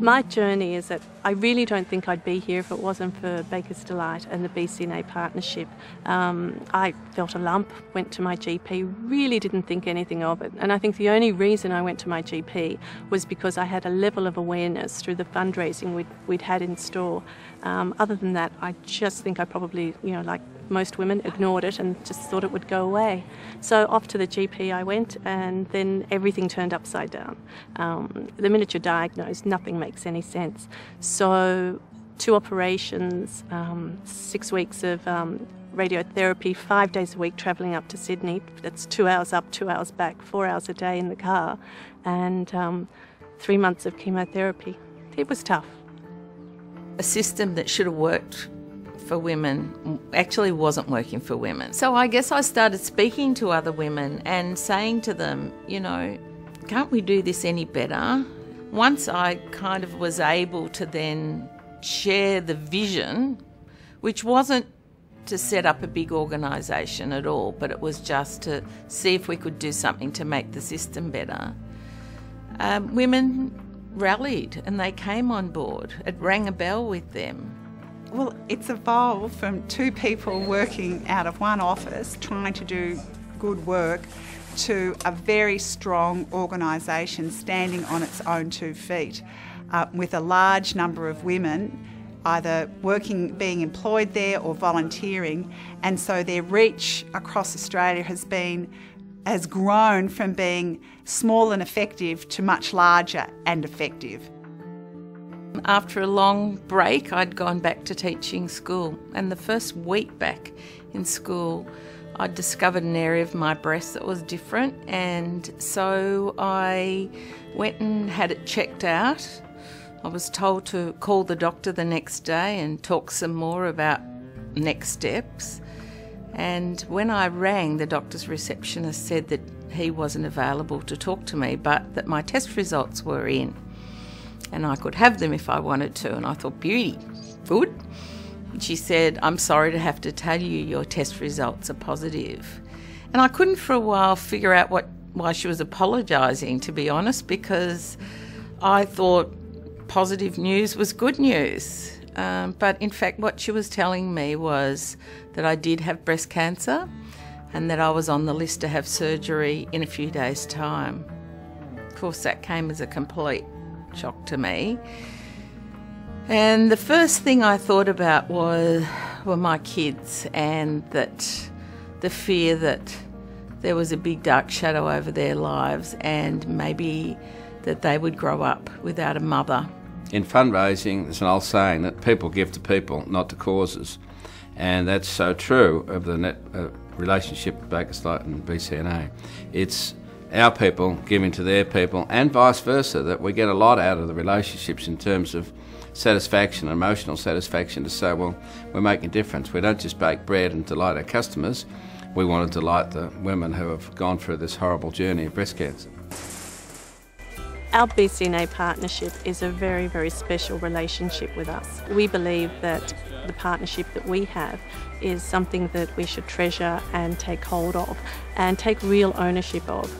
My journey is that I really don't think I'd be here if it wasn't for Baker's Delight and the BCNA partnership. I felt a lump, went to my GP, really didn't think anything of it. And I think the only reason I went to my GP was because I had a level of awareness through the fundraising we'd had in store. Other than that, I just think I probably, like most women, ignored it and just thought it would go away. So off to the GP I went, and then everything turned upside down. The minute you're diagnosed, nothing makes any sense. So 2 operations, 6 weeks of radiotherapy, 5 days a week travelling up to Sydney. That's 2 hours up, 2 hours back, 4 hours a day in the car, and 3 months of chemotherapy. It was tough. A system that should have worked for women actually wasn't working for women. So I guess I started speaking to other women and saying to them, can't we do this any better? Once I kind of was able to then share the vision, which wasn't to set up a big organisation at all, but it was just to see if we could do something to make the system better. Women rallied and they came on board. It rang a bell with them. Well, it's evolved from 2 people working out of one office trying to do good work to a very strong organisation standing on its own 2 feet with a large number of women either being employed there or volunteering, and so their reach across Australia has grown from being small and effective to much larger and effective. After a long break, I'd gone back to teaching school, and the first week back in school, I discovered an area of my breast that was different, and so I went and had it checked out. I was told to call the doctor the next day and talk some more about next steps. And when I rang, the doctor's receptionist said that he wasn't available to talk to me, but that my test results were in and I could have them if I wanted to. And I thought, beauty, good. And she said, I'm sorry to have to tell you your test results are positive. And I couldn't for a while figure out why she was apologising, to be honest, because I thought positive news was good news. But in fact, what she was telling me was that I did have breast cancer and that I was on the list to have surgery in a few days' time. Of course, that came as a complete shock to me. And the first thing I thought about were my kids, and that the fear that there was a big dark shadow over their lives and maybe that they would grow up without a mother. In fundraising, there's an old saying that people give to people, not to causes. And that's so true of the relationship with Baker's Delight and BCNA. It's our people giving to their people, and vice versa, that we get a lot out of the relationships in terms of satisfaction, emotional satisfaction, to say, well, we're making a difference. We don't just bake bread and delight our customers, we want to delight the women who have gone through this horrible journey of breast cancer. Our BCNA partnership is a very, very special relationship with us. We believe that the partnership that we have is something that we should treasure and take hold of and take real ownership of.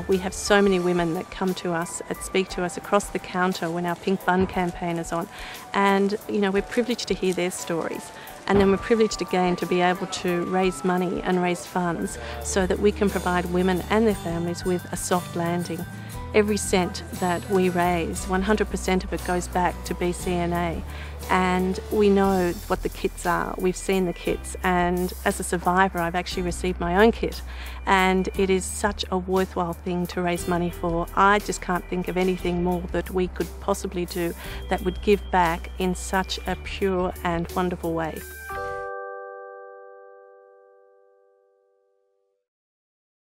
We have so many women that come to us and speak to us across the counter when our Pink Bun campaign is on, and we're privileged to hear their stories. And then we're privileged again to be able to raise money and raise funds so that we can provide women and their families with a soft landing. Every cent that we raise, 100% of it goes back to BCNA, and we know what the kits are. We've seen the kits, and as a survivor I've actually received my own kit, and it is such a worthwhile thing to raise money for. I just can't think of anything more that we could possibly do that would give back in such a pure and wonderful way.